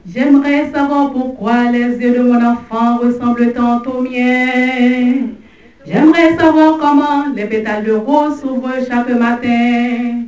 J'aimerais savoir pourquoi les yeux de mon enfant ressemblent tant aux miens. J'aimerais savoir comment les pétales de rose s'ouvrent chaque matin.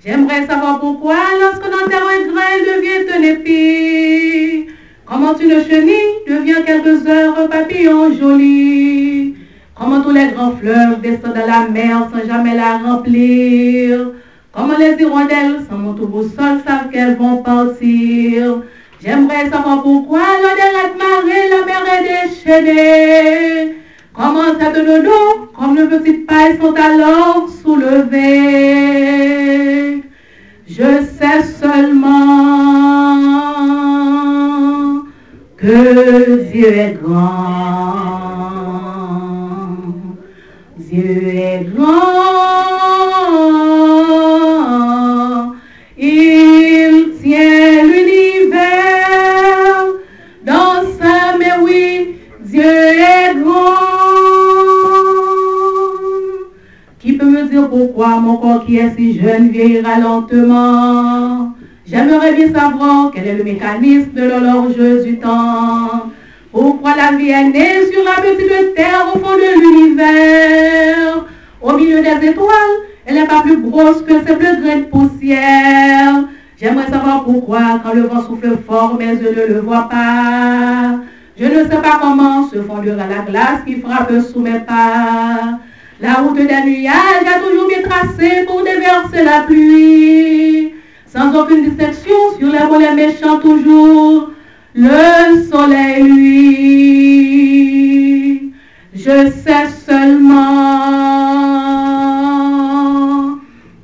J'aimerais savoir pourquoi lorsque dans un grain devient un épi, comment une chenille devient quelques heures un papillon joli. Comment tous les grands fleuves descendent dans la mer sans jamais la remplir. Comment les hirondelles sans mon tout boussole savent qu'elles vont partir. J'aimerais savoir pourquoi l'eau des raies marées, la mer est déchaînée. Comment cette dodo, comme de petites pailles sont alors soulevées. Je sais seulement que Dieu est grand. Dieu est grand. Il tient l'univers dans sa main, oui, Dieu est grand. Qui peut me dire pourquoi mon corps qui est si jeune vieillira lentement? J'aimerais bien savoir quel est le mécanisme de l'horloge du temps. Pourquoi la vie est née sur la petite terre au fond de l'univers? Au milieu des étoiles, elle n'est pas plus grosse que ces plus grains de poussière. J'aimerais savoir pourquoi, quand le vent souffle fort, mais je ne le vois pas. Je ne sais pas comment se fondera la glace qui frappe sous mes pas. La route des nuages a toujours bien tracée pour déverser la pluie. Sans aucune distinction sur les volets méchants toujours. Le soleil, lui, je sais seulement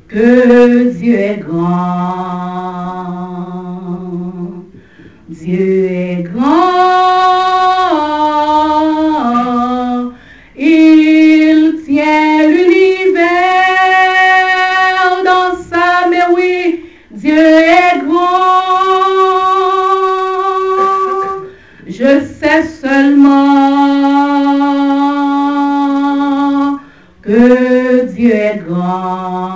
que Dieu est grand. Dieu est grand. Il tient l'univers dans sa main, oui, Dieu est grand. Je sais seulement que Dieu est grand.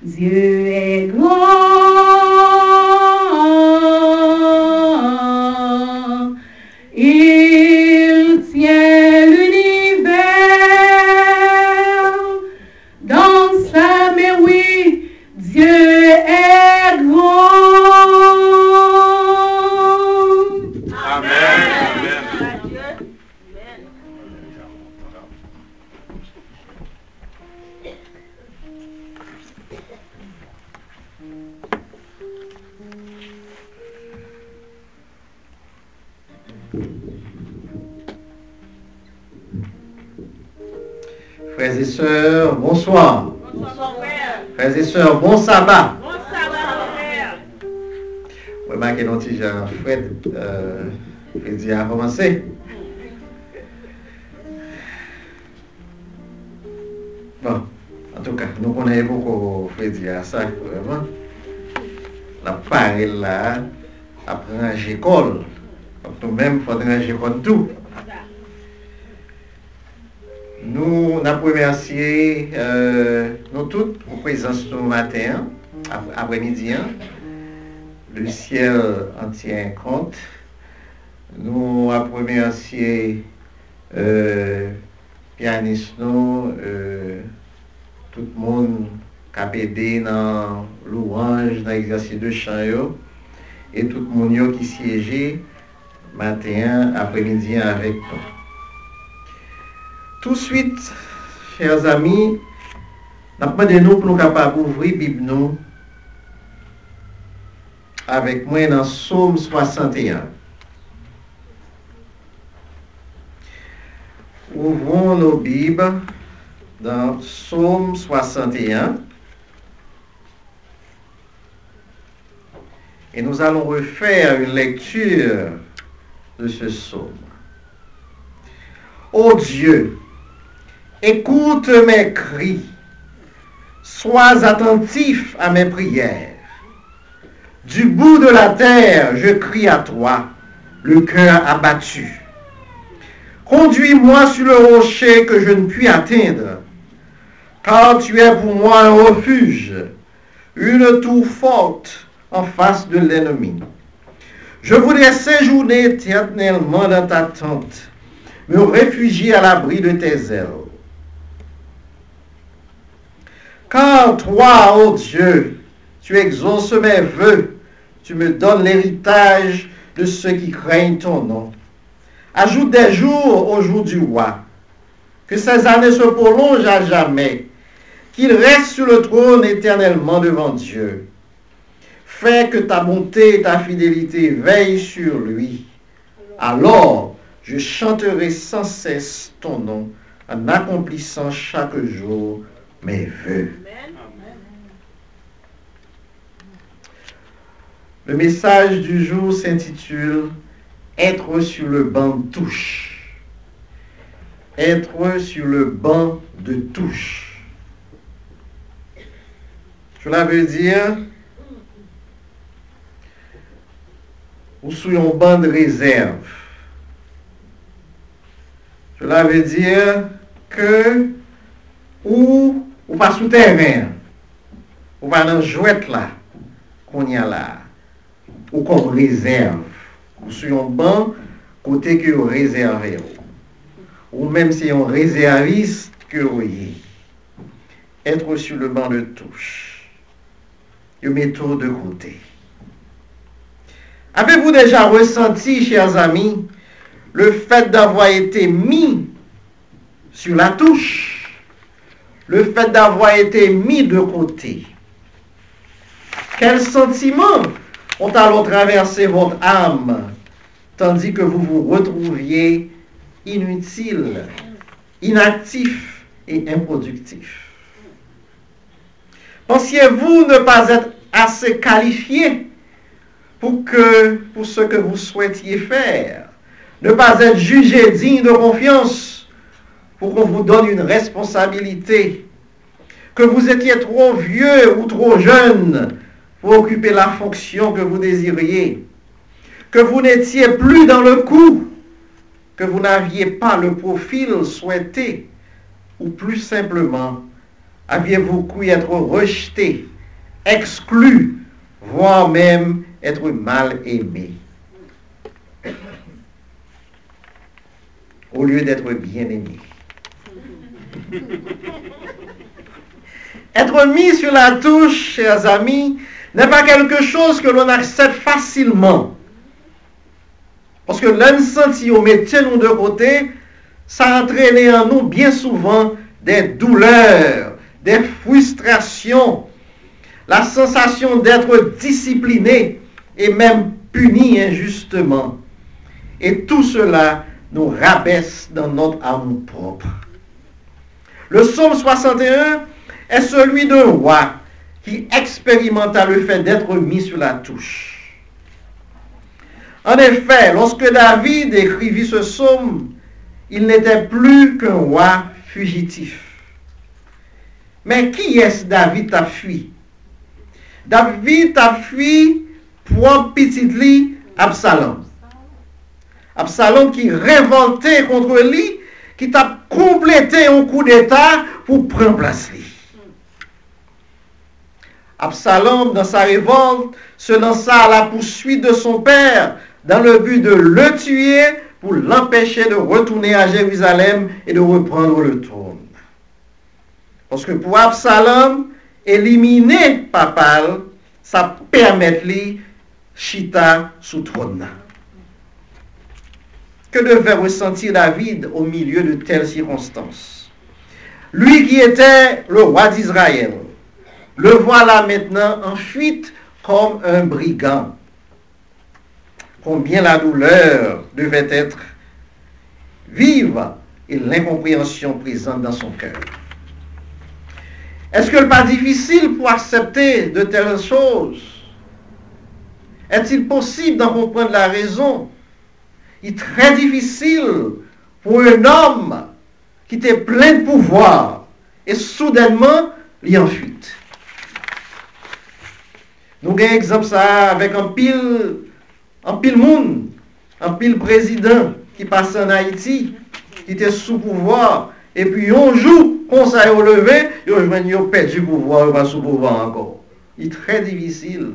Dieu est grand. Il tient l'univers dans sa main, oui, Dieu est grand. Frères et sœurs, bonsoir. Bonsoir, frère. Frères et sœurs, bon sabbat. Bon sabbat, frère. Oui, ma question, Fred, Freddy a commencé. Bon, en tout cas, nous connaissons beaucoup Freddy à ça, vraiment. La parole là, apprendre à l'école. Nous-mêmes, il faut apprendre à l'école tout. Nous remercier nous toutes pour présence ce matin, après-midi. Le ciel en tient compte. Nous remercier pianistes, tout le monde qui a aidé dans louange, dans l'exercice de chant, et tout le monde qui siégeait matin, après-midi avec nous. Tout de suite, chers amis, nous demandons pour nous capables d'ouvrir la Bible nous avec moi dans Psaume 61. Ouvrons nos Bibles dans Psaume 61 et nous allons refaire une lecture de ce psaume. Ô Dieu, écoute mes cris, sois attentif à mes prières. Du bout de la terre, je crie à toi, le cœur abattu. Conduis-moi sur le rocher que je ne puis atteindre, car tu es pour moi un refuge. une tour forte en face de l'ennemi. Je voudrais séjourner éternellement dans ta tente, me réfugier à l'abri de tes ailes. Car toi, ô Dieu, tu exauces mes vœux, tu me donnes l'héritage de ceux qui craignent ton nom. Ajoute des jours au jour du roi, que ces années se prolongent à jamais, qu'il reste sur le trône éternellement devant Dieu. Fais que ta bonté et ta fidélité veillent sur lui. Alors, je chanterai sans cesse ton nom en accomplissant chaque jour mes vœux. Le message du jour s'intitule « Être sur le banc de touche ». Être sur le banc de touche. Cela veut dire ou sur un banc de réserve. Cela veut dire que ou pas sous terrain, ou pas dans jouette là, qu'on y a là, ou comme réserve, ou sur un banc, côté que vous réservez, ou même si on réserviste que vous y. Être sur le banc de touche, vous mettez de côté. Avez-vous déjà ressenti, chers amis, le fait d'avoir été mis sur la touche, le fait d'avoir été mis de côté? Quels sentiments ont alors traversé votre âme, tandis que vous vous retrouviez inutile, inactif et improductif? Pensiez-vous ne pas être assez qualifié pour ce que vous souhaitiez faire, ne pas être jugé digne de confiance pour qu'on vous donne une responsabilité, que vous étiez trop vieux ou trop jeune pour occuper la fonction que vous désiriez, que vous n'étiez plus dans le coup, que vous n'aviez pas le profil souhaité, ou plus simplement, aviez-vous cru être rejeté, exclu, voire même être mal aimé, au lieu d'être bien aimé. Être mis sur la touche, chers amis, n'est pas quelque chose que l'on accepte facilement. Parce que l'un senti au métier nous de côté, ça entraîne en nous bien souvent des douleurs, des frustrations, la sensation d'être discipliné et même puni injustement. Et tout cela nous rabaisse dans notre amour propre. Le psaume 61 est celui d'un roi qui expérimenta le fait d'être mis sur la touche. En effet, lorsque David écrivit ce psaume, il n'était plus qu'un roi fugitif. Mais qui est-ce David a fui? David a fui pour un petit lit Absalom. Absalom qui révoltait contre lui, qui t'a complété un coup d'état pour prendre place lui. Absalom, dans sa révolte, se lança à la poursuite de son père dans le but de le tuer pour l'empêcher de retourner à Jérusalem et de reprendre le trône. Parce que pour Absalom, éliminer Papal, ça permet lui chita sous trône. Que devait ressentir David au milieu de telles circonstances? Lui qui était le roi d'Israël, le voilà maintenant en fuite comme un brigand. Combien la douleur devait être vive et l'incompréhension présente dans son cœur. Est-ce que n'est pas difficile pour accepter de telles choses? Est-il possible d'en comprendre la raison? Il est très difficile pour un homme qui était plein de pouvoir et soudainement, il est en fuite. Nous avons un exemple ça avec un pile monde, un pile président qui passe en Haïti, qui était sous pouvoir, et puis un jour, quand ça est relevé, il a perdu le pouvoir, il va sous pouvoir encore. il est très difficile.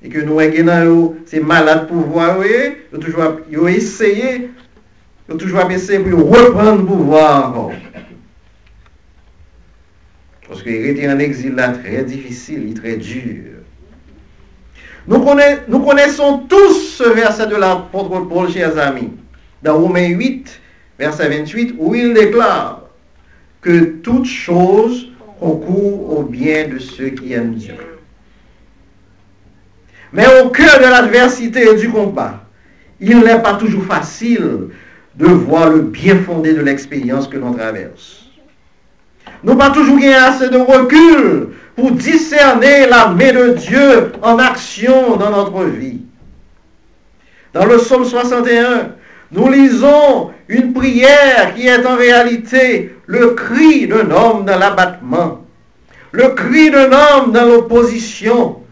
Et que nous avons ces malades pouvoir, ils ont toujours essayé pour reprendre le pouvoir. Parce qu'il était en exil là très difficile, très dur. Nous connaissons tous ce verset de l'apôtre Paul, chers amis, dans Romains 8, verset 28, où il déclare que toute chose concourt au bien de ceux qui aiment Dieu. Mais au cœur de l'adversité et du combat, il n'est pas toujours facile de voir le bien fondé de l'expérience que l'on traverse. Nous n'avons pas toujours eu assez de recul pour discerner la main de Dieu en action dans notre vie. Dans le psaume 61, nous lisons une prière qui est en réalité le cri d'un homme dans l'abattement, le cri d'un homme dans l'opposition,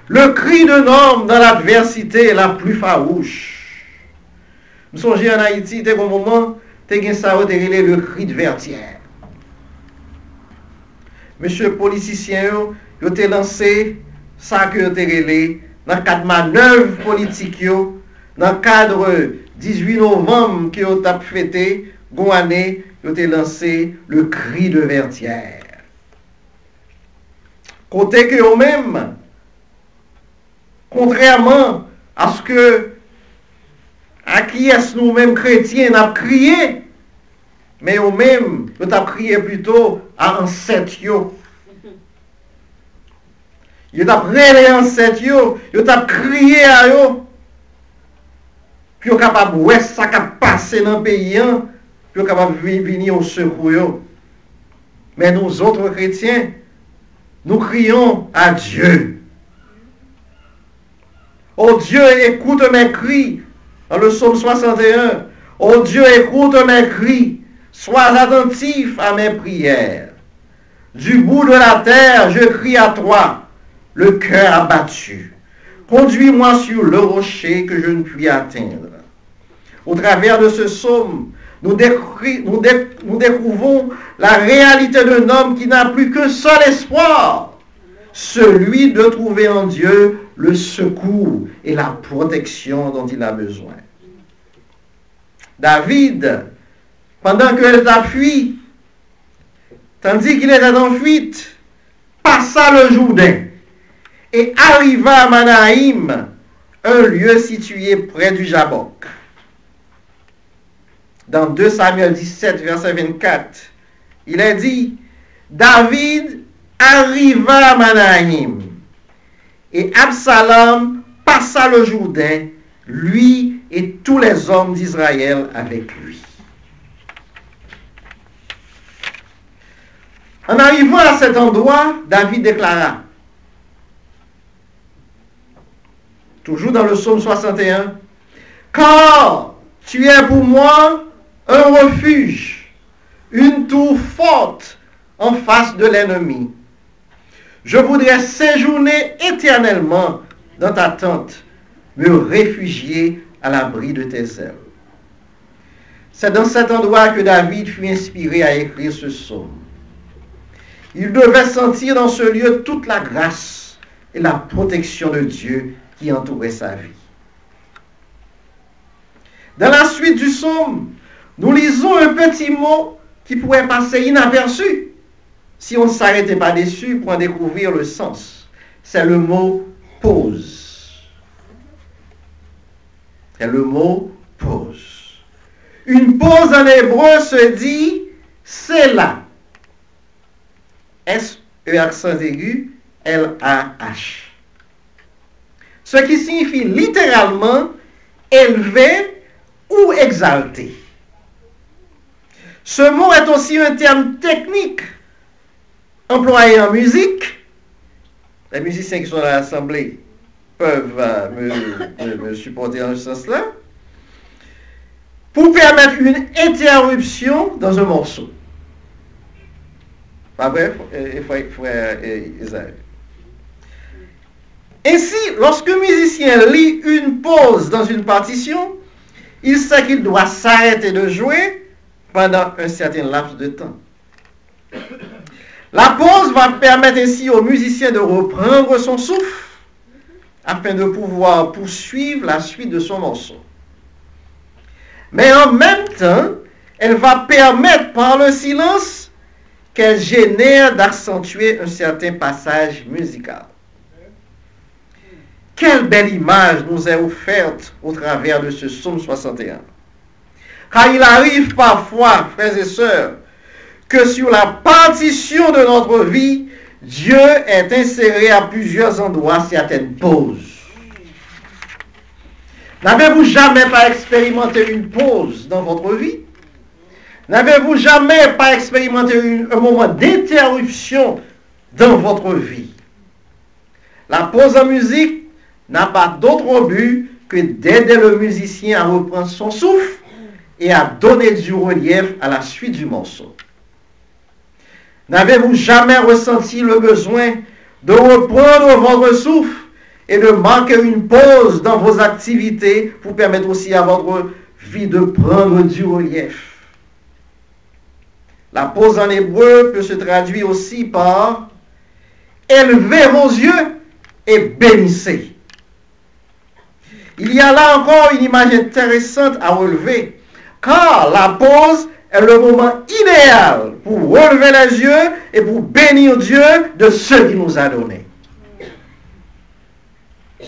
le cri d'un homme dans l'adversité la plus farouche. Nous songeons en Haïti, il y a un moment, il y a le cri de Vertière. Monsieur politicien, il a lancé ça que il a dans le cadre de manœuvre politique, dans le cadre 18 novembre qui a fêté, une année, il a lancé le cri de Vertière. Côté que eux-mêmes, contrairement à ce que à qui est-ce nous-mêmes chrétiens n'a crié, mais eux-mêmes, ils ont crié plutôt à ancêtres. Ils ont pris les ancêtres, ils ont crié à eux, puis ils sont capables de voir ça qui a passé dans le pays, puis ils sont capables de venir au secours. Mais nous autres chrétiens, nous crions à Dieu. Oh Dieu, écoute mes cris. Dans le psaume 61, oh Dieu, écoute mes cris. Sois attentif à mes prières. Du bout de la terre, je crie à toi, le cœur abattu. Conduis-moi sur le rocher que je ne puis atteindre. Au travers de ce psaume, nous découvrons la réalité d'un homme qui n'a plus qu'un seul espoir, celui de trouver en Dieu le secours et la protection dont il a besoin. David, pendant qu'elle a fui, tandis qu'il était en fuite, passa le Jourdain et arriva à Manaïm, un lieu situé près du Jabbok. Dans 2 Samuel 17, verset 24, il est dit, David arriva à Manaïm et Absalom passa le Jourdain, lui et tous les hommes d'Israël avec lui. En arrivant à cet endroit, David déclara, toujours dans le psaume 61, « Car tu es pour moi un refuge, une tour forte en face de l'ennemi. Je voudrais séjourner éternellement dans ta tente, me réfugier à l'abri de tes ailes. » C'est dans cet endroit que David fut inspiré à écrire ce psaume. Il devait sentir dans ce lieu toute la grâce et la protection de Dieu qui entourait sa vie. Dans la suite du psaume, nous lisons un petit mot qui pourrait passer inaperçu si on ne s'arrêtait pas dessus pour en découvrir le sens. C'est le mot « pause ». C'est le mot « pause ». Une pause en hébreu se dit « Sélah ». S-E accent aigu, L-A-H. Ce qui signifie littéralement élevé ou exalté. Ce mot est aussi un terme technique employé en musique. Les musiciens qui sont à l'Assemblée peuvent me supporter dans ce sens-là. Pour permettre une interruption dans un morceau. Pas vrai, frère Isaac? Ainsi, lorsque un musicien lit une pause dans une partition, il sait qu'il doit s'arrêter de jouer pendant un certain laps de temps. La pause va permettre ainsi au musicien de reprendre son souffle afin de pouvoir poursuivre la suite de son morceau. Mais en même temps, elle va permettre par le silence qu'elle génère d'accentuer un certain passage musical. Quelle belle image nous est offerte au travers de ce psaume 61. Car il arrive parfois, frères et sœurs, que sur la partition de notre vie, Dieu est inséré à plusieurs endroits certaines pauses. N'avez-vous jamais pas expérimenté une pause dans votre vie? N'avez-vous jamais pas expérimenté un moment d'interruption dans votre vie? La pause en musique n'a pas d'autre but que d'aider le musicien à reprendre son souffle et à donner du relief à la suite du morceau. N'avez-vous jamais ressenti le besoin de reprendre votre souffle et de marquer une pause dans vos activités pour permettre aussi à votre vie de prendre du relief? La pause en hébreu peut se traduire aussi par « élevez vos yeux et bénissez ». Il y a là encore une image intéressante à relever, car la pause est le moment idéal pour relever les yeux et pour bénir Dieu de ce qu'il nous a donné.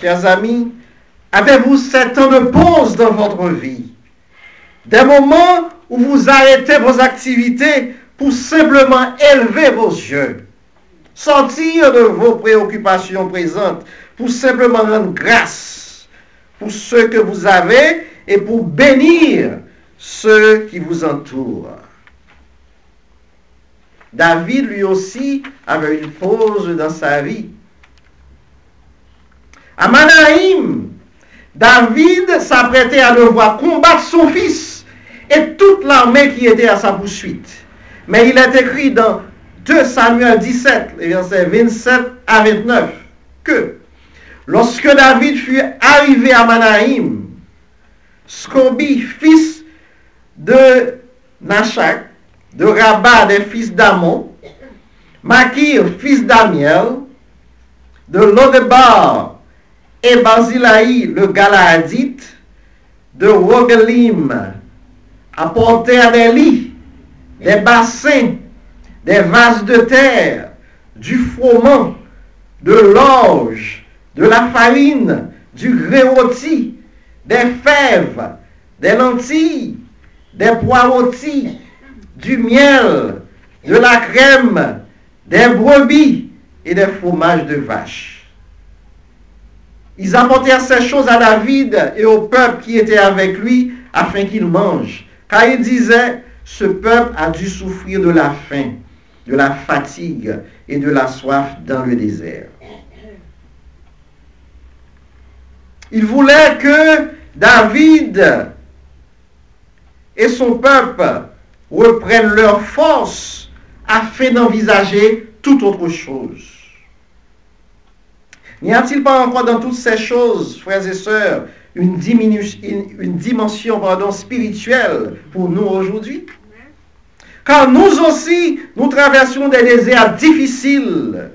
Chers amis, avez-vous ces temps de pause dans votre vie? Des moments où vous arrêtez vos activités pour simplement élever vos yeux, sortir de vos préoccupations présentes pour simplement rendre grâce pour ce que vous avez et pour bénir ceux qui vous entourent. David, lui aussi, avait une pause dans sa vie. À Manaïm, David s'apprêtait à devoir combattre son fils et toute l'armée qui était à sa poursuite. Mais il est écrit dans 2 Samuel 17, les versets 27 à 29, que lorsque David fut arrivé à Manaïm, Scobi, fils de Nachak, de Rabat des fils d'Amon, Makir, fils d'Amiel, de Lodebar et Barzillai, le Galaadite, de Rogelim, apportèrent des lits, des bassins, des vases de terre, du froment, de l'orge, de la farine, du grain rôti, des fèves, des lentilles, des pois rôtis, du miel, de la crème, des brebis et des fromages de vache. Ils apportèrent ces choses à David et au peuple qui était avec lui afin qu'il mange. Car il disait, ce peuple a dû souffrir de la faim, de la fatigue et de la soif dans le désert. Il voulait que David et son peuple reprennent leur force afin d'envisager toute autre chose. N'y a-t-il pas encore dans toutes ces choses, frères et sœurs, une dimension spirituelle pour nous aujourd'hui? Car nous aussi, nous traversons des déserts difficiles.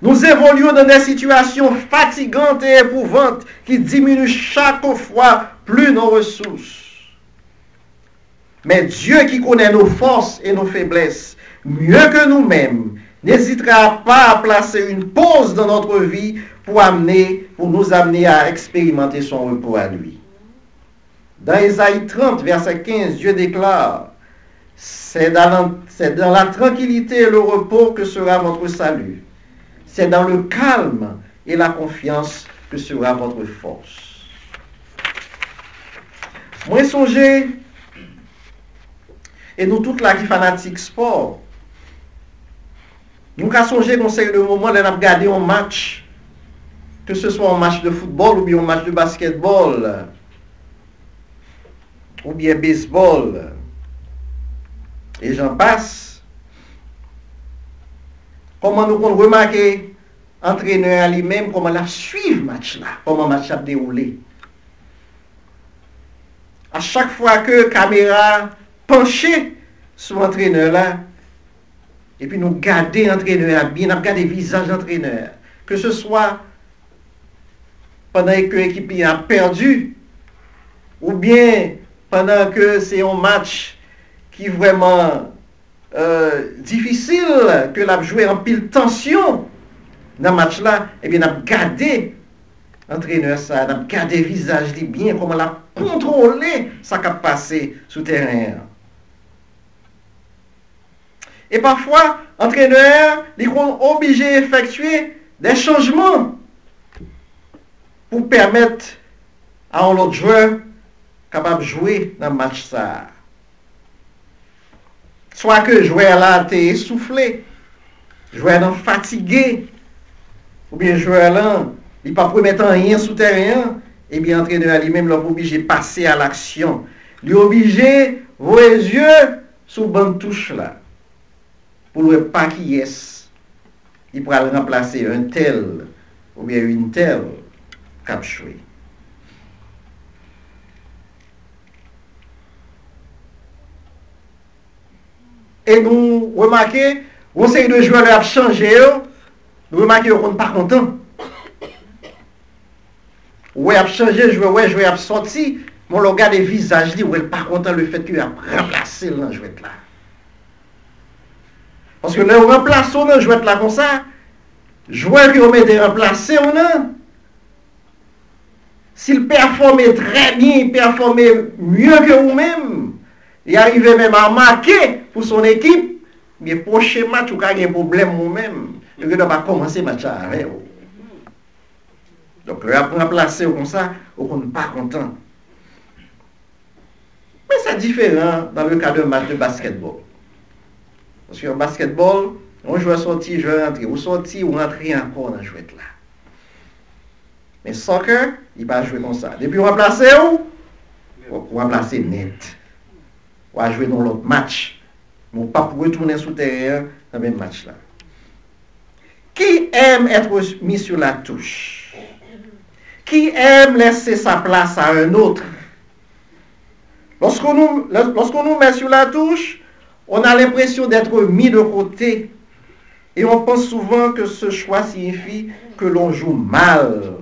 Nous évoluons dans des situations fatigantes et éprouvantes qui diminuent chaque fois plus nos ressources. Mais Dieu qui connaît nos forces et nos faiblesses, mieux que nous-mêmes, n'hésitera pas à placer une pause dans notre vie pour nous amener à expérimenter son repos à lui. Dans Ésaïe 30, verset 15, Dieu déclare, « C'est dans la tranquillité et le repos que sera votre salut. C'est dans le calme et la confiance que sera votre force. » Moi, songez, et nous tous là qui fanatiques sport, nous avons songé qu'on sait le moment où on a regardé un match, que ce soit un match de football ou bien un match de basketball, ou bien baseball, et j'en passe. Comment nous pouvons remarquer l'entraîneur lui-même, comment il a suivi le match là, comment le match a déroulé. À chaque fois que la caméra penchée sur l'entraîneur là, et puis nous garder entraîneur bien, nous garder visage d'entraîneur. Que ce soit pendant que l'équipe a perdu, ou bien pendant que c'est un match qui est vraiment difficile, que l'a joué en pile tension dans le match là, eh bien, nous gardé l'entraîneur ça, nous gardé le visage bien, comment l'a contrôlé ça qui a passé sur le terrain. Et parfois, l'entraîneur est obligé d'effectuer des changements pour permettre à un autre joueur capable de jouer dans le match ça. Soit que le joueur là est essoufflé, le joueur là fatigué, ou bien le joueur là il pas promettant rien sous terrain, et bien l'entraîneur lui-même l'a obligé de passer à l'action. Il est obligé de voir les yeux sur le banc de touche là. Pour ne pas qui est, il pourra remplacer un tel ou bien une telle cap joué. Et nous remarquons, on sait de joueurs qui ont changé, nous remarquons qu'on n'est pas content. Oui, a changé, joueur a sorti, mais on regarde les visages, on n'est pas content le fait qu'il a remplacé le joueur là. Parce que le remplaçant le joueur là comme ça, joueur qui on met remplacé on a. S'il performait très bien, il performait mieux que vous-même, il arrivait même à marquer pour son équipe, mais prochain match, vous avez un problème vous-même, vous ne pas commencer le match avec vous. Donc, le remplacer comme ça, on n'est pas content. Mais c'est différent dans le cas d'un match de basketball. Parce qu'en basketball, on joue sorti, je vais rentrer. Ou sorti, ou rentrer encore dans le jouet là. Mais soccer, il va jouer comme ça. Depuis, on va placer où? On va placer net. On va jouer dans l'autre match. Mais pas pour retourner sous terrain dans le même match là. Qui aime être mis sur la touche? Qui aime laisser sa place à un autre? Lorsqu'on nous met sur la touche, on a l'impression d'être mis de côté. Et on pense souvent que ce choix signifie que l'on joue mal.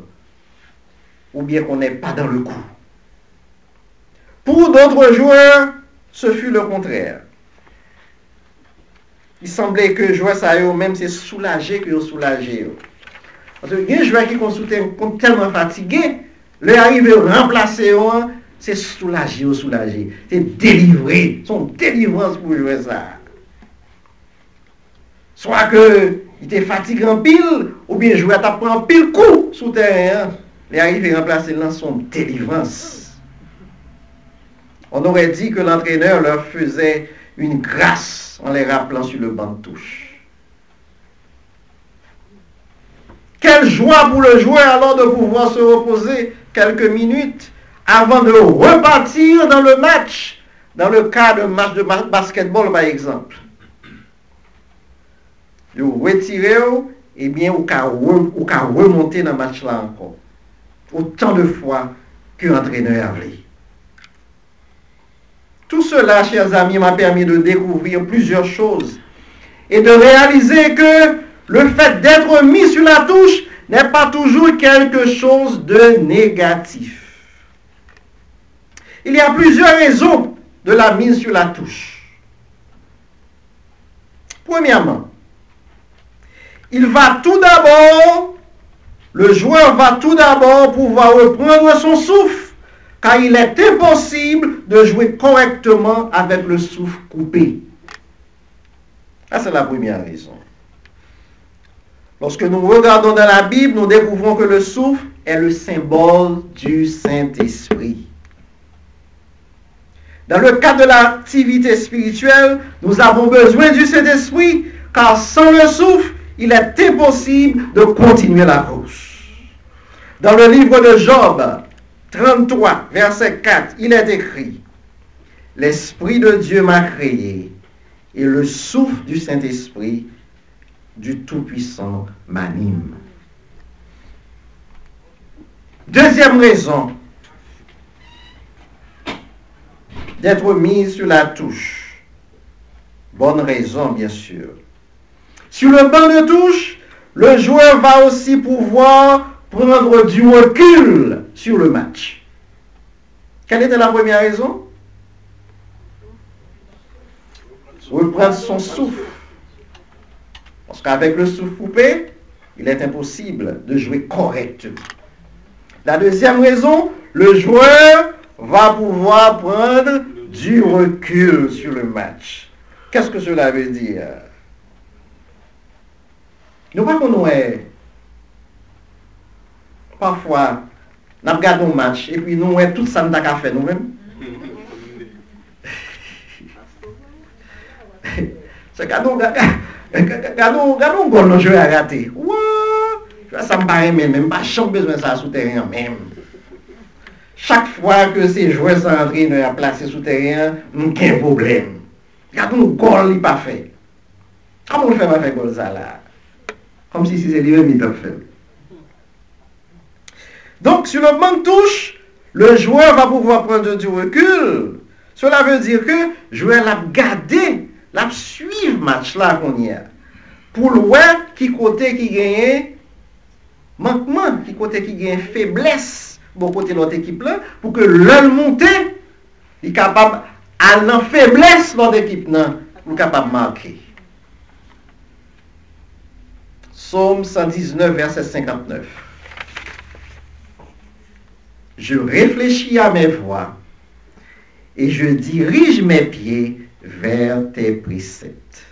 Ou bien qu'on n'est pas dans le coup. Pour d'autres joueurs, ce fut le contraire. Il semblait que jouer ça eux-mêmes, c'est soulagé que soulagé. Parce que les joueurs qui sont tellement fatigués, leur arriver à remplacer, c'est soulagé ou soulagé. C'est délivré. Son délivrance pour jouer ça. Soit que il était fatigué en pile, ou bien jouer à taper en pile coup sous terrain. Les arriver à remplacer dans son délivrance. On aurait dit que l'entraîneur leur faisait une grâce en les rappelant sur le banc de touche. Quelle joie pour le joueur alors de pouvoir se reposer quelques minutes avant de repartir dans le match, dans le cas d'un match de basketball par exemple. De retirer, et bien, ou qu'à remonter dans le match là encore. Autant de fois que l'entraîneur a voulu. Tout cela, chers amis, m'a permis de découvrir plusieurs choses et de réaliser que le fait d'être mis sur la touche n'est pas toujours quelque chose de négatif. Il y a plusieurs raisons de la mise sur la touche. Premièrement, le joueur va tout d'abord pouvoir reprendre son souffle, car il est impossible de jouer correctement avec le souffle coupé. Ça, c'est la première raison. Lorsque nous regardons dans la Bible, nous découvrons que le souffle est le symbole du Saint-Esprit. Dans le cadre de l'activité spirituelle, nous avons besoin du Saint-Esprit, car sans le souffle, il est impossible de continuer la course. Dans le livre de Job 33, verset 4, il est écrit: « L'Esprit de Dieu m'a créé, et le souffle du Saint-Esprit du Tout-Puissant m'anime. » Deuxième raison d'être mis sur la touche. Bonne raison, bien sûr. Sur le banc de touche, le joueur va aussi pouvoir prendre du recul sur le match. Quelle était la première raison? Reprendre son souffle. Parce qu'avec le souffle coupé, il est impossible de jouer correctement. La deuxième raison, le joueur va pouvoir prendre du recul sur le match. Qu'est-ce que cela veut dire? Nous ne pouvons pas parfois, nous regardons un match et puis nous avons tout ça nous avons fait nous-mêmes. C'est regardons un goal le jeu a raté. Ça me paraît même pas champ besoin de ça sous terrain même. Chaque fois que ces joueurs sont entraînés à placer sous terrain, nous avons un problème. Regardons le goal n'est pas fait. Comment on fait pas faire goal ça là? Comme si c'était lui-même qui l'a fait. Donc, sur le banc de touche, le joueur va pouvoir prendre du recul. Cela veut dire que le joueur l'a gardé, l'a suivi le match là qu'on y a. Pour le voir qui côté qui gagne manquement, qui côté qui gagne faiblesse, bon côté l'autre équipe là, pour que l'un monté, il est capable à la faiblesse de l'autre équipe là, pour capable de marquer. Psaume 119, verset 59. Je réfléchis à mes voies et je dirige mes pieds vers tes préceptes.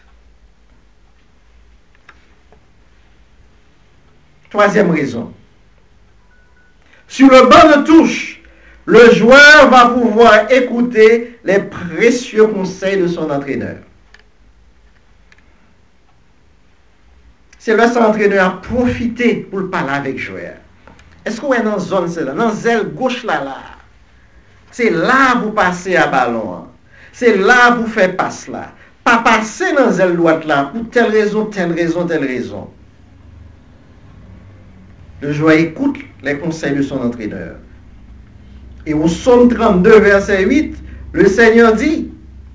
Troisième raison. Sur le banc de touche, le joueur va pouvoir écouter les précieux conseils de son entraîneur. C'est là son entraîneur a profité pour parler avec le joueur. Est-ce qu'on est dans la zone, c'est là, dans l'aile gauche là, c'est là pour passer à ballon. C'est là pour faire passe là. Pas passer dans l'aile droite là, pour telle raison, telle raison, telle raison. Le joueur écoute les conseils de son entraîneur. Et au psaume 32, verset 8, le Seigneur dit,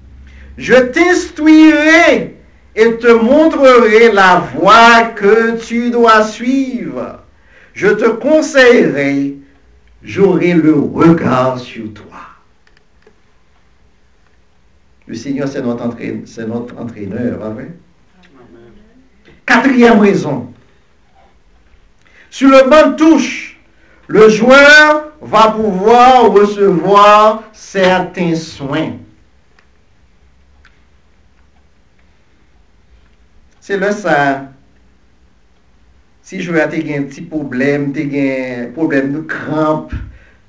« Je t'instruirai et te montrerai la voie que tu dois suivre. Je te conseillerai, j'aurai le regard sur toi. » Le Seigneur, c'est notre entraîneur, pas vrai? Quatrième raison. Sur le banc de touche, le joueur va pouvoir recevoir certains soins. C'est là ça. Si je veux avoir un petit problème, un problème de crampe,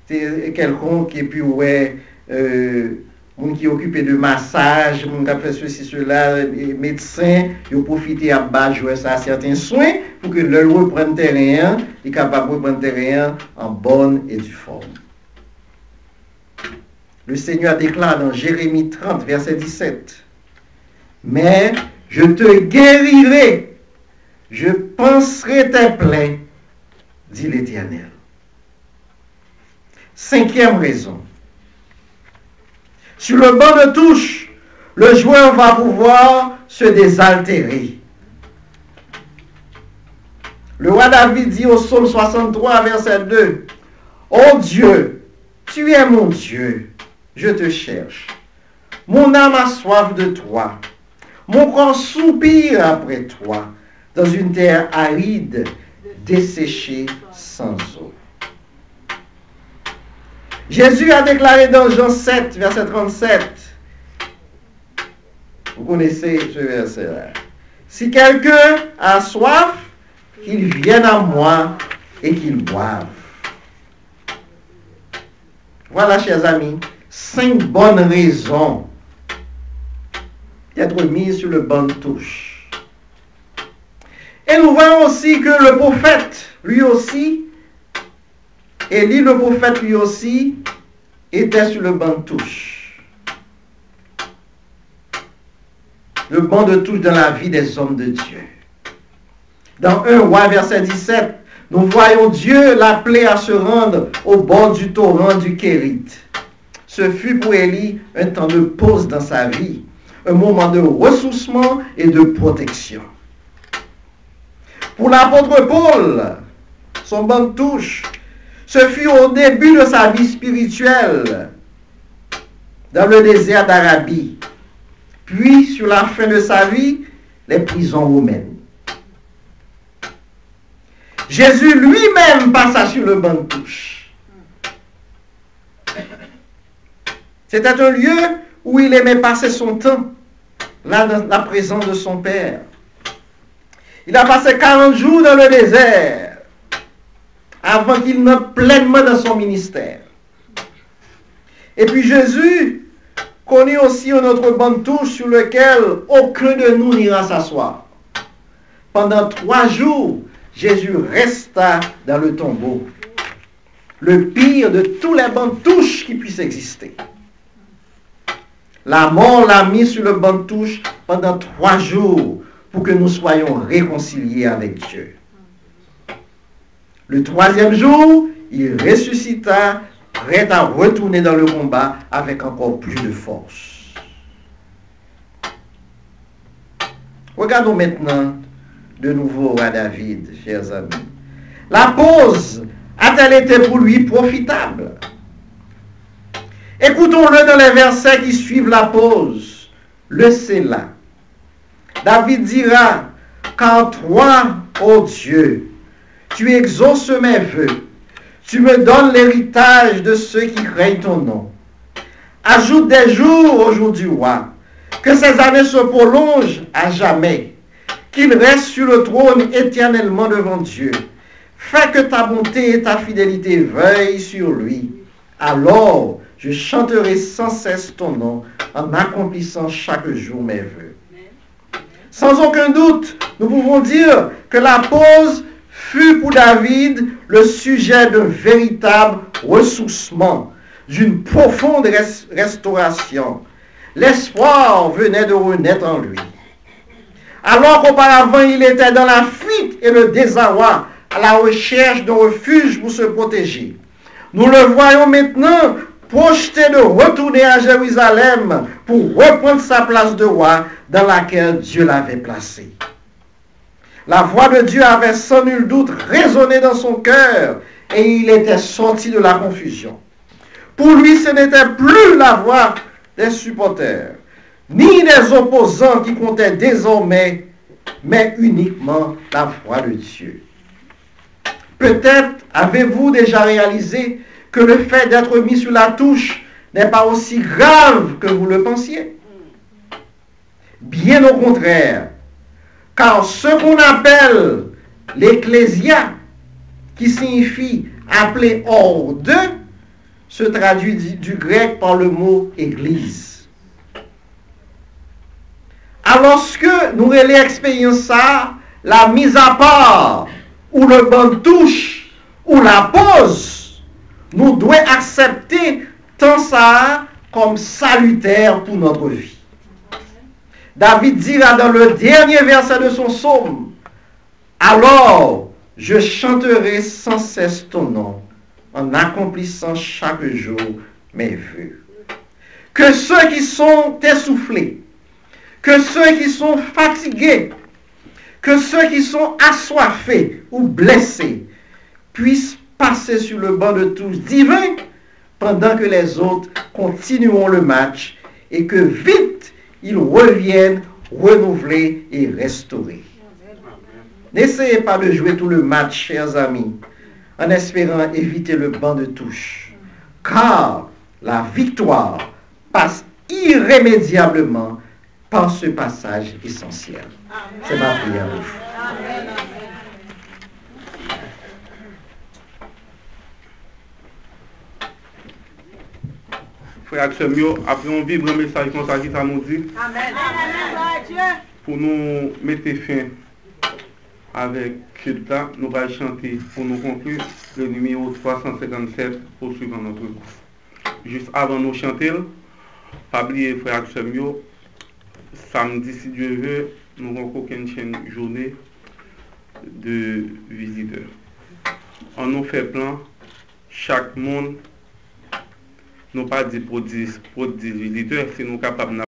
quelconque, et puis ouais, moun qui est occupé de massage, moun qui a fait ceci, cela, médecin, ils profitent à bas jouer ça certains soins pour que le reprenne terrain, il est capable de reprendre terrain en bonne et due forme. Le Seigneur déclare dans Jérémie 30, verset 17, « Mais je te guérirai, je panserai tes plaies, dit l'Éternel. » Cinquième raison. Sur le banc de touche, le joueur va pouvoir se désaltérer. Le roi David dit au psaume 63, verset 2, « Ô Dieu, tu es mon Dieu, je te cherche. Mon âme a soif de toi. Mon corps soupire après toi, dans une terre aride, desséchée sans eau. » Jésus a déclaré dans Jean 7, verset 37, vous connaissez ce verset-là, « Si quelqu'un a soif, qu'il vienne à moi et qu'il boive. » Voilà, chers amis, 5 bonnes raisons d'être mis sur le banc de touche. Et nous voyons aussi que le prophète, lui aussi, Élie le prophète, lui aussi, était sur le banc de touche. Le banc de touche dans la vie des hommes de Dieu. Dans 1 Roi, verset 17, nous voyons Dieu l'appeler à se rendre au bord du torrent du Kérith. Ce fut pour Élie un temps de pause dans sa vie, un moment de ressourcement et de protection. Pour l'apôtre Paul, son banc de touche, ce fut au début de sa vie spirituelle, dans le désert d'Arabie, puis sur la fin de sa vie, les prisons romaines. Jésus lui-même passa sur le banc de touche. C'était un lieu où il aimait passer son temps, là dans la présence de son Père. Il a passé 40 jours dans le désert avant qu'il n'entre pleinement dans son ministère. Et puis Jésus connaît aussi un autre banc de touche sur lequel aucun de nous n'ira s'asseoir. Pendant 3 jours, Jésus resta dans le tombeau. Le pire de tous les bancs de touche qui puissent exister. La mort l'a mis sur le banc de touche pendant 3 jours pour que nous soyons réconciliés avec Dieu. Le 3e jour, il ressuscita, prêt à retourner dans le combat avec encore plus de force. Regardons maintenant de nouveau à David, chers amis. La pause a-t-elle été pour lui profitable? Écoutons-le dans les versets qui suivent la pause. Le Sélah. David dira, « Car toi, ô Dieu, tu exauces mes vœux. Tu me donnes l'héritage de ceux qui craignent ton nom. Ajoute des jours au jour du roi, que ces années se prolongent à jamais, qu'il reste sur le trône éternellement devant Dieu. Fais que ta bonté et ta fidélité veillent sur lui. Alors, je chanterai sans cesse ton nom en accomplissant chaque jour mes vœux. » Sans aucun doute, nous pouvons dire que la pause fut pour David le sujet d'un véritable ressourcement, d'une profonde restauration. L'espoir venait de renaître en lui. Alors qu'auparavant il était dans la fuite et le désarroi, à la recherche d'un refuge pour se protéger, nous le voyons maintenant projeté de retourner à Jérusalem pour reprendre sa place de roi dans laquelle Dieu l'avait placé. La voix de Dieu avait sans nul doute résonné dans son cœur et il était sorti de la confusion. Pour lui, ce n'était plus la voix des supporters, ni des opposants qui comptaient désormais, mais uniquement la voix de Dieu. Peut-être avez-vous déjà réalisé que le fait d'être mis sur la touche n'est pas aussi grave que vous le pensiez. Bien au contraire, car ce qu'on appelle l'ecclésia, qui signifie appeler hors d'eux, se traduit du grec par le mot église. Alors que nous allons expérimenter ça, la mise à part, ou le banc de touche, ou la pause, nous devons accepter tant ça comme salutaire pour notre vie. David dira dans le dernier verset de son psaume, « Alors je chanterai sans cesse ton nom, en accomplissant chaque jour mes vœux. » Que ceux qui sont essoufflés, que ceux qui sont fatigués, que ceux qui sont assoiffés ou blessés puissent passer sur le banc de touche divin pendant que les autres continueront le match et que vite ils reviennent renouvelés et restaurés. N'essayez pas de jouer tout le match, chers amis, en espérant éviter le banc de touche, car la victoire passe irrémédiablement par ce passage essentiel. C'est ma prière. Frère Axemio, après on vibre un message comme ça qui ça nous dit. Amen. Pour nous mettre fin avec culte là, nous allons chanter pour nous conclure le numéro 357 pour suivre notre cours. Juste avant de nous chanter, pas oublier frère Axemio, samedi si Dieu veut, nous avons une chaîne journée de visiteurs. On nous fait plan, chaque monde, nous pas dit pour 10 visiteurs, si nous sommes capables